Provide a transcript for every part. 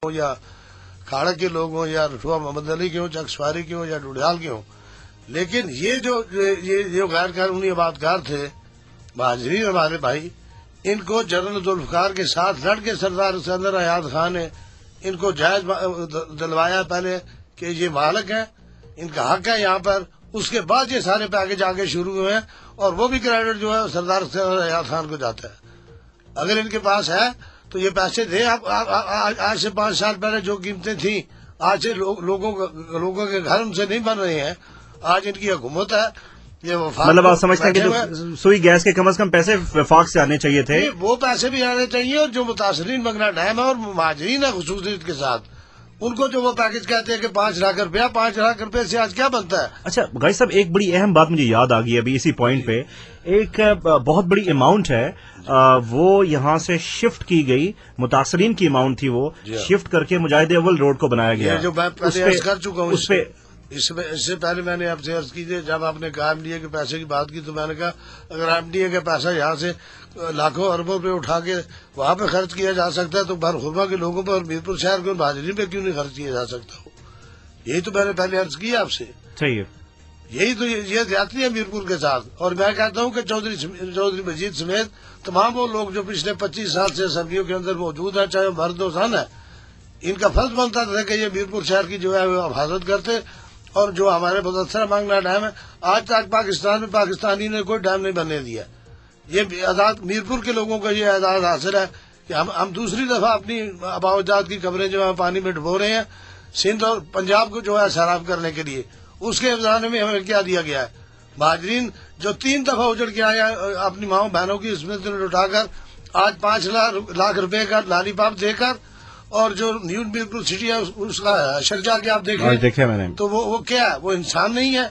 ہوں یا کھاڑا کے لوگ ہوں یا رٹھوا محمد علی کے ہوں چکسواری کے ہوں یا ڈوڈیال کے ہوں، لیکن یہ جو غیر قانونی آبادکار تھے مہاجرین ہمارے بھائی، ان کو جنرل ذوالفقار کے ساتھ لڑ کے سردار سکندر حیات خان نے ان کو جائز دلوایا پہلے کہ یہ مالک ہیں، ان کا حق ہے یہاں پر، اس کے بعد یہ سارے پیکج آگے شروع ہوئے ہیں اور وہ بھی کریڈٹ جو ہے سردار سکندر حیات خان کو جاتا ہے۔ اگر ان کے پاس ہے تو یہ پیسے دیں۔ آج سے 5 سال پہلے جو قیمتیں تھیں، آج سے لوگوں کے گھر ان سے نہیں بن رہے ہیں، آج ان کی حکومت ہے۔ یہ مطلب آپ سمجھتے ہیں کہ جو سوئی گیس کے کم از کم پیسے وفاق سے آنے چاہیے تھے؟ وہ پیسے بھی آنے چاہیے، اور جو متاثرین بنگلہ ڈیم ہے اور مہاجرین ہے خصوصیت کے ساتھ، ان کو جو وہ پیکج کہتے ہیں کہ 5 لاکھ روپیہ، 5 لاکھ روپے سے آج کیا بنتا ہے؟ اچھا غازی صاحب، ایک بڑی اہم بات مجھے یاد آ گئی ابھی اسی پوائنٹ پہ، ایک بہت بڑی اماؤنٹ ہے وہ یہاں سے شفٹ کی گئی، متاثرین کی اماؤنٹ تھی، وہ شفٹ کر کے مجاہد اول روڈ کو بنایا گیا۔ جو میں پہلے عرض کر چکا ہوں، اس سے پہلے میں نے آپ سے عرض کیجیے، جب آپ نے کہا ایم ڈی اے کے پیسے کی بات کی تو میں نے کہا اگر ایم ڈی اے کا پیسہ یہاں سے لاکھوں اربوں روپے اٹھا کے وہاں پہ خرچ کیا جا سکتا ہے تو بھرخورما کے لوگوں پہ اور میرپور شہر کے مہاجرین پہ کیوں نہیں خرچ کیا جا سکتا ہو؟ یہی تو میں نے پہلے عرض کیا آپ سے۔ صحیح ہے، یہی تو یہ زیادتی ہے میرپور کے ساتھ۔ اور میں کہتا ہوں کہ چودھری مجید سمیت تمام وہ لوگ جو پچھلے 25 سال سے اسمبلیوں کے اندر موجود ہیں، چاہے وہ مرد و زن ہے، ان کا فرض بنتا تھا کہ یہ میرپور شہر کی جو ہے وہ حفاظت کرتے، اور جو ہمارے مدثر بنگلہ ڈیم ہے، آج تک پاکستان میں پاکستانی نے کوئی ڈیم نہیں بننے دیا۔ یہ اعزاز میرپور کے لوگوں کا یہ اعزاز حاصل ہے کہ ہم دوسری دفعہ اپنی آباء و اجداد کی قبریں جو ہے پانی میں ڈبو رہے ہیں، سندھ اور پنجاب کو جو ہے سیراب کرنے کے لیے۔ اس کے افزانے میں ہمیں کیا دیا گیا ہے؟ مہاجرین جو 3 دفعہ اجڑ کے آیا اپنی ماؤں بہنوں کی عصمت میں لٹا کر، آج 5 لاکھ روپے کا لالی پاپ دے کر، اور جو نیو میرپور سٹی ہے اس کا شرجا کے آپ دیکھیں میں نے تو وہ کیا ہے؟ وہ انسان نہیں ہے۔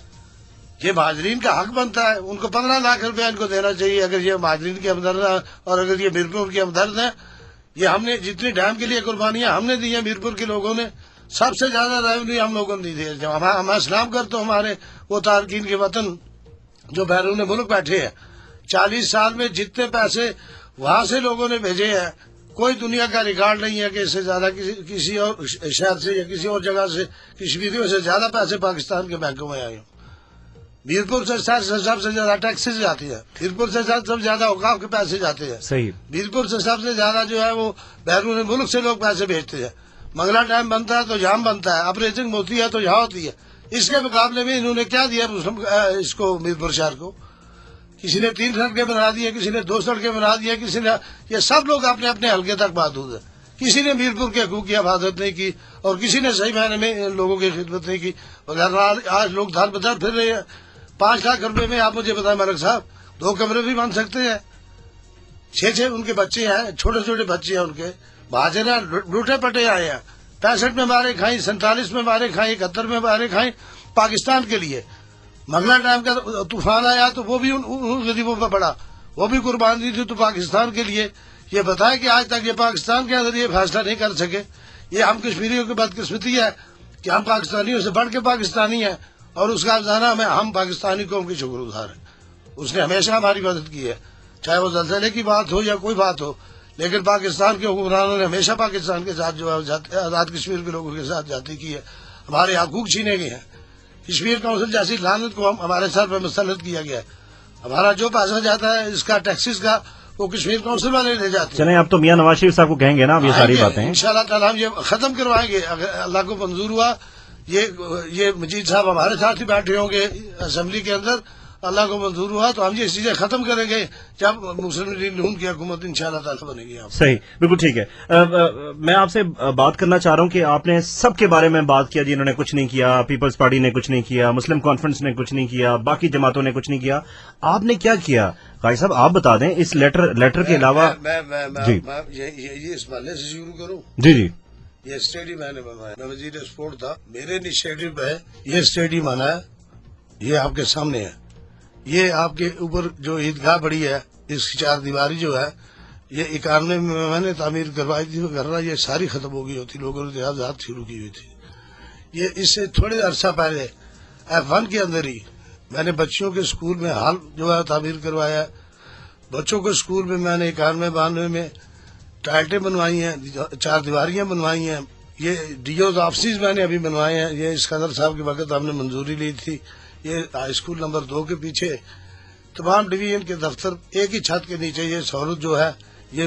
یہ مہاجرین کا حق بنتا ہے، ان کو 15 لاکھ روپے ان کو دینا چاہیے اگر یہ مہاجرین کے ہمدرد ہیں اور اگر یہ میرپور کے ہمدرد ہیں۔ یہ ہم نے جتنی ڈیم کے لیے قربانیاں ہم نے دی ہیں، میرپور کے لوگوں نے سب سے زیادہ ریونیو ہم لوگوں نے دی ہے۔ جب ہم اسلام کرتے ہمارے وہ تارکین کے وطن جو بیرون ملک بیٹھے ہیں، 40 سال میں جتنے پیسے وہاں سے لوگوں نے بھیجے ہیں، کوئی دنیا کا ریکارڈ نہیں ہے کہ اس سے زیادہ کسی اور شہر سے یا کسی اور جگہ سے کشمیریوں سے زیادہ پیسے پاکستان کے بینکوں میں آئے ہوں۔ میرپور سے سب سے زیادہ ٹیکسز جاتی ہے، میرپور سے سب سے زیادہ اوقاف کے پیسے جاتے ہیں، صحیح، میرپور سے سب سے زیادہ جو ہے وہ بیرون ملک سے لوگ پیسے بھیجتے ہیں۔ منگلہ ڈیم بنتا ہے تو یہاں بنتا ہے، اپریچنگ ہوتی ہے تو یہاں ہوتی ہے۔ اس کے مقابلے میں انہوں نے کیا دیا اس کو میرپور شہر کو؟ کسی نے 3 سڑکیں بنا دی ہے، کسی نے 2 سڑکیں بنا دی ہے، کسی نے، یہ سب لوگ اپنے اپنے حلقے تک محدود ہیں۔ کسی نے میرپور کے حقوق کی حفاظت نہیں کی اور کسی نے صحیح معنی میں لوگوں کی خدمت نہیں کی۔ آج لوگ دھر بدھر پھر رہے ہیں۔ 5 لاکھ روپے میں آپ مجھے بتائیں ملک صاحب، 2 کمرے بھی بن سکتے ہیں۔ 6 ان کے بچے ہیں، چھوٹے چھوٹے بچے ہیں ان کے، مہاجر ہیں، لوٹے پٹے آئے ہیں، 65 میں مارے کھائیں، 47 میں مارے کھائیں، 71 میں مارے کھائیں پاکستان کے لیے۔ منگلہ ڈیم کا طوفان آیا تو وہ بھی ان غریبوں پہ پڑا، وہ بھی قربان دی تھی تو پاکستان کے لیے۔ یہ بتائے کہ آج تک یہ پاکستان کے اندر یہ فیصلہ نہیں کر سکے۔ یہ ہم کشمیریوں کی بدقسمتی ہے کہ ہم پاکستانیوں سے بڑھ کے پاکستانی ہیں، اور اس کا افسانہ میں ہم پاکستانی قوم کی شکر گزار ہیں۔ اس نے ہمیشہ ہماری مدد کی ہے، چاہے وہ زلزلے کی بات ہو یا کوئی بات ہو، لیکن پاکستان کے حکمرانوں نے ہمیشہ پاکستان کے ساتھ جو ہے آزاد کشمیر کے لوگوں کے ساتھ جاتی کی ہے۔ ہمارے حقوق چھینے گئے ہیں، کشمیر کونسل جیسی لعنت کو ہمارے سر پہ مسلط کیا گیا ہے۔ ہمارا جو پیسہ جاتا ہے اس کا ٹیکسز کا، وہ کشمیر کونسل والے لے جاتے ہیں۔ چلیں اب تو میاں نواز شریف صاحب کو کہیں گے نا اب یہ ساری باتیں، انشاءاللہ تعالی ہم یہ ختم کروائیں گے اگر اللہ کو منظور ہوا۔ یہ مجید صاحب ہمارے ساتھ ہی بیٹھے ہوں گے اسمبلی کے اندر، اللہ کو منظور ہوا تو ہم یہ چیزیں ختم کریں گے جب مسلم لیگ نون کی حکومت انشاءاللہ تعالی بنے گی۔ صحیح، بالکل ٹھیک ہے۔ میں آپ سے بات کرنا چاہ رہا ہوں کہ آپ نے سب کے بارے میں بات کیا، جنہوں نے کچھ نہیں کیا، پیپلز پارٹی نے کچھ نہیں کیا، مسلم کانفرنس نے کچھ نہیں کیا، باقی جماعتوں نے کچھ نہیں کیا، آپ نے کیا کیا؟ غازی صاحب آپ بتا دیں اس لیٹر کے علاوہ۔ جی یہ اس محلے سے شروع کروں۔ جی یہ اسٹیڈیم میں نے بنوایا، میں وزیر اسپورٹ تھا، میرے انیشیٹو پہ یہ اسٹیڈیم بنا ہے، یہ آپ کے سامنے ہے۔ یہ آپ کے اوپر جو عیدگاہ بڑی ہے، اس کی 4 دیواری جو ہے، یہ 91 میں نے تعمیر کروائی تھی، ورنہ یہ ساری ختم ہو گئی ہوتی، لوگوں نے تحفظات شروع کی ہوئی تھی۔ یہ اس سے تھوڑے عرصہ پہلے F1 کے اندر ہی میں نے بچوں کے اسکول میں ہال جو ہے تعمیر کروایا ہے۔ بچوں کے اسکول میں نے 91-92 میں ٹائلٹیں بنوائی ہیں، 4 دیواریاں بنوائی ہیں، یہ ڈیوز آفسز میں نے ابھی بنوائے ہیں. یہ اسکندر صاحب کے وقت ہم نے منظوری لی تھی. یہ ہائی اسکول نمبر 2 کے پیچھے تمام ڈویژن کے دفتر ایک ہی چھت کے نیچے. یہ سہولت جو ہے یہ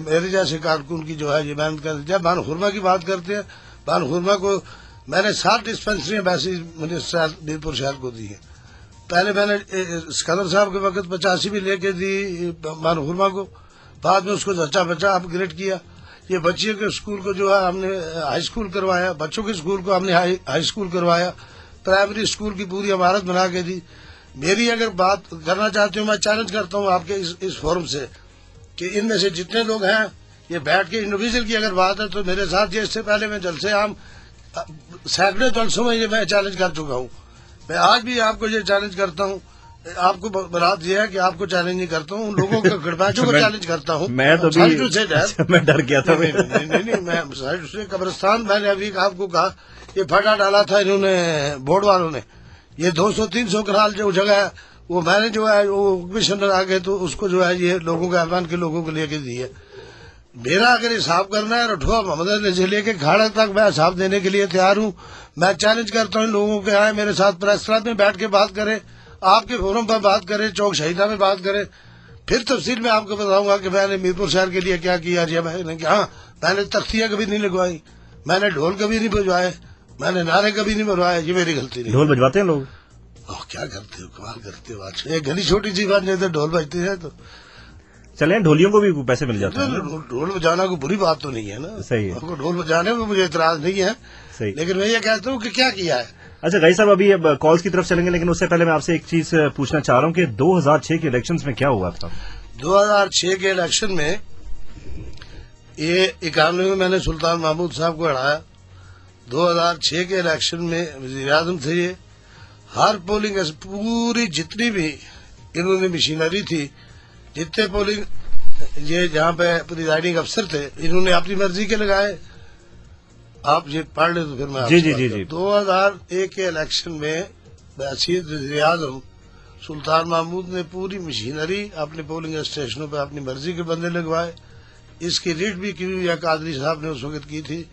میرے جیسے کارکن کی جو ہے یہ محنت کر. جب بان خورما کی بات کرتے ہیں, بان خورما کو میں نے 7 ڈسپینسریاں ویسی منسٹر میرپور شہر کو دی ہیں. پہلے میں نے اسکندر صاحب کے وقت 85 بھی لے کے دی بان خورما کو. بعد میں اس کو بچہ اپ گریڈ کیا. یہ بچیوں کے اسکول کو جو ہے ہم نے ہائی اسکول کروایا. بچوں کے اسکول کو ہم نے ہائی اسکول کروایا. پرائمری اسکول کی پوری عمارت بنا کے دی. میری اگر بات کرنا چاہتے ہوں, میں چیلنج کرتا ہوں آپ کے اس فورم سے کہ ان میں سے جتنے لوگ ہیں یہ بیٹھ کے انڈیویجل کی اگر بات ہے تو میرے ساتھ یہ اس سے پہلے میں جلسے عام سینکڑوں جلسوں میں یہ میں چیلنج کر چکا ہوں. میں آج بھی آپ کو یہ چیلنج کرتا ہوں. آپ کو برات یہ ہے کہ آپ کو چیلنج نہیں کرتا ہوں, ان لوگوں کو گڑباچوں کو چیلنج کرتا ہوں. میں تو میں ڈر گیا تھا. نہیں, میں قبرستان میں نے ابھی آپ کو کہا یہ پھٹا ڈالا تھا انہوں نے بورڈ والوں نے. یہ 200-300 کنال جو جگہ ہے وہ میں نے جو ہے وہ کمشنر آ گئے تو اس کو جو ہے یہ لوگوں کے ایوان کے لوگوں کو لے کے دی ہے. میرا اگر حساب کرنا ہے رٹھوا محمد علی سے لے کے کھاڑا تک میں حساب دینے کے لیے تیار ہوں. میں چیلنج کرتا ہوں ان لوگوں کے آئے میرے ساتھ پریس کلب میں بیٹھ کے بات کریں, آپ کے فورم پر بات کریں, چوک شہیدہ میں بات کریں. پھر تفصیل میں آپ کو بتاؤں گا کہ میں نے میرپور شہر کے لیے کیا کیا. ہاں, میں نے تختیاں کبھی نہیں لگوائی, میں نے ڈھول کبھی نہیں بجوائے, میں نے نعرے کبھی نہیں بجوائے. یہ میری غلطی نہیں. ڈھول بجواتے ہیں لوگ؟ کیا کرتے ہو, کمال کرتے ہو. ایک گلی چھوٹی سی بات نہیں تو ڈھول بجتے ہیں تو چلیں ڈھولیوں کو بھی پیسے مل جاتے ہیں. ڈھول بجانا کوئی بری بات تو نہیں ہے نا. صحیح ہے, ڈھول بجانے میں مجھے اعتراض نہیں ہے. صحیح. لیکن میں یہ کہتا ہوں کہ کیا کیا ہے. اچھا غازی صاحب, ابھی اب کالز کی طرف چلیں گے, لیکن اس سے پہلے میں آپ سے ایک چیز پوچھنا چاہ رہا ہوں کہ 2006 کے الیکشنز میں کیا ہوا تھا؟ 2006 کے الیکشن میں یہ 91 میں میں نے سلطان محمود صاحب کو ہرایا. 2006 کے الیکشن میں وزیر اعظم تھے. یہ ہر پولنگ پوری جتنی بھی انہوں نے مشینری تھی, جتنے پولنگ یہ جہاں پہ پریزائڈنگ افسر تھے انہوں نے اپنی مرضی کے لگائے. آپ یہ پڑھ لیں تو پھر میں جی 2001 کے الیکشن میں بحیثیت وزیر اعظم سلطان محمود نے پوری مشینری اپنے پولنگ اسٹیشنوں پہ اپنی مرضی کے بندے لگوائے. اس کی ریٹ بھی کی ہوئی ہے, قادری صاحب نے اس وقت کی تھی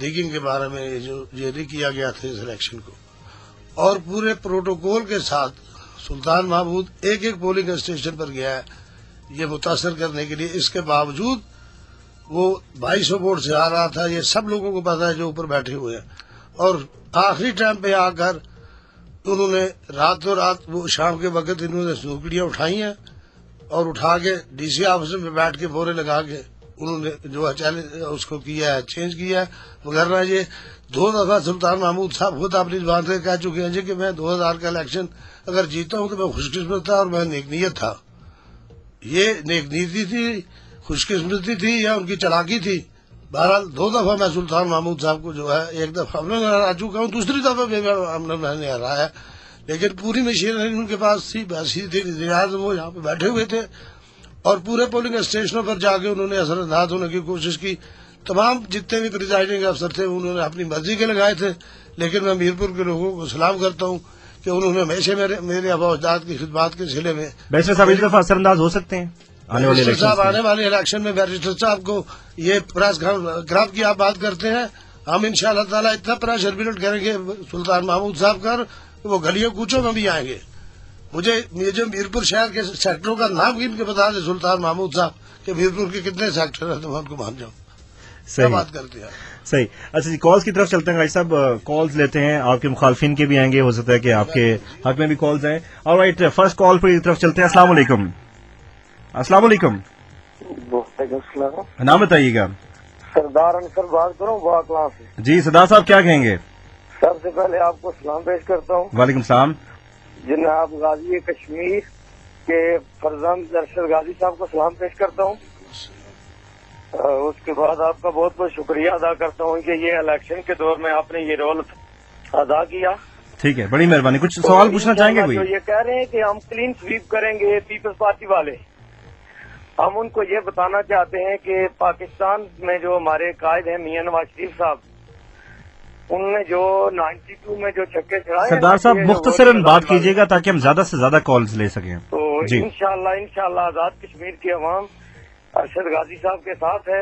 ریگنگ کے بارے میں جو جاری کیا گیا تھا اس الیکشن کو. اور پورے پروٹوکول کے ساتھ سلطان محمود ایک پولنگ اسٹیشن پر گیا ہے یہ متاثر کرنے کے لیے. اس کے باوجود وہ 2200 ووٹ سے آ رہا تھا. یہ سب لوگوں کو پتا ہے جو اوپر بیٹھے ہوئے ہیں. اور آخری ٹائم پہ آ کر انہوں نے راتوں رات وہ شام کے وقت انہوں نے سنوکڑیاں اٹھائی ہیں اور اٹھا کے ڈی سی آفس میں بیٹھ کے بورے لگا کے انہوں نے جو ہے چیلنج اس کو کیا ہے, چینج کیا ہے. وغیرہ یہ 2 دفعہ سلطان محمود صاحب خود اپنی زبان سے کہہ چکے ہیں کہ میں 2000 کا الیکشن اگر جیتا ہوں تو میں خوش قسمت تھا اور میں نیک نیت تھا. یہ نیک نیتی تھی, خوش قسمتی تھی یا ان کی چلاکی تھی. بہرحال 2 دفعہ میں سلطان محمود صاحب کو جو ہے ایک دفعہ ہم نے ہرا چکا ہوں, دوسری دفعہ بھی میں نے ہرایا. لیکن پوری مشینری ان کے پاس تھی, ویسی تھی. وزیر اعظم وہ یہاں پہ بیٹھے ہوئے تھے اور پورے پولنگ اسٹیشنوں پر جا کے انہوں نے اثر انداز ہونے کی کوشش کی. تمام جتنے بھی پریزائڈنگ افسر تھے انہوں نے اپنی مرضی کے لگائے تھے. لیکن میں میرپور کے لوگوں کو سلام کرتا ہوں کہ انہوں نے ہمیشہ میرے آبا اجداد کی خدمات کے سلسلے میں. بیرسٹر صاحب اس دفعہ اثر انداز ہو سکتے ہیں آنے والے الیکشن میں. بیرسٹر صاحب کو یہ پریس کلب کی آپ بات کرتے ہیں, ہم انشاءاللہ تعالیٰ اتنا پریشر بلڈ کریں گے سلطان محمود صاحب کا وہ گلیوں کوچوں میں بھی آئیں گے. مجھے جو میرپور شہر کے سیکٹروں کا نام گن کے بتا دیں سلطان محمود صاحب کہ میرپور کے کتنے سیکٹر ہیں تو میں ان کو مان جاؤں. صحیح بات کرتے ہیں. صحیح. اچھا جی, کالز کی طرف چلتے ہیں غازی صاحب. کالز لیتے ہیں, آپ کے مخالفین کے بھی آئیں گے, ہو سکتا ہے کہ آپ کے حق میں بھی کالز آئیں. آلرائٹ, فرسٹ کال پر طرف چلتے ہیں. السلام علیکم. السلام علیکم. وعلیکم السلام. نام بتائیے گا. سردار انصر بات کروں واقعہ سے. جی سردار صاحب کیا کہیں گے؟ سب سے پہلے آپ کو سلام پیش کرتا ہوں. وعلیکم السلام. جناب غازی کشمیر کے فرزند ارشد غازی صاحب کو سلام پیش کرتا ہوں. اس کے بعد آپ کا بہت بہت شکریہ ادا کرتا ہوں کہ یہ الیکشن کے دور میں آپ نے یہ رول ادا کیا. ٹھیک ہے, بڑی مہربانی. کچھ سوال پوچھنا چاہیں گے کوئی؟ جو یہ کہہ رہے ہیں کہ ہم کلین سویپ کریں گے پیپلز پارٹی والے, ہم ان کو یہ بتانا چاہتے ہیں کہ پاکستان میں جو ہمارے قائد ہیں میاں نواز شریف صاحب, انہوں نے جو 92 میں جو چھکے چڑھائے. سردار صاحب مختصراً بات کیجیے گا تاکہ ہم زیادہ سے زیادہ کالز لے سکیں. تو انشاءاللہ آزاد کشمیر کی عوام ارشد غازی صاحب کے ساتھ ہے.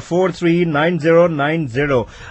439090।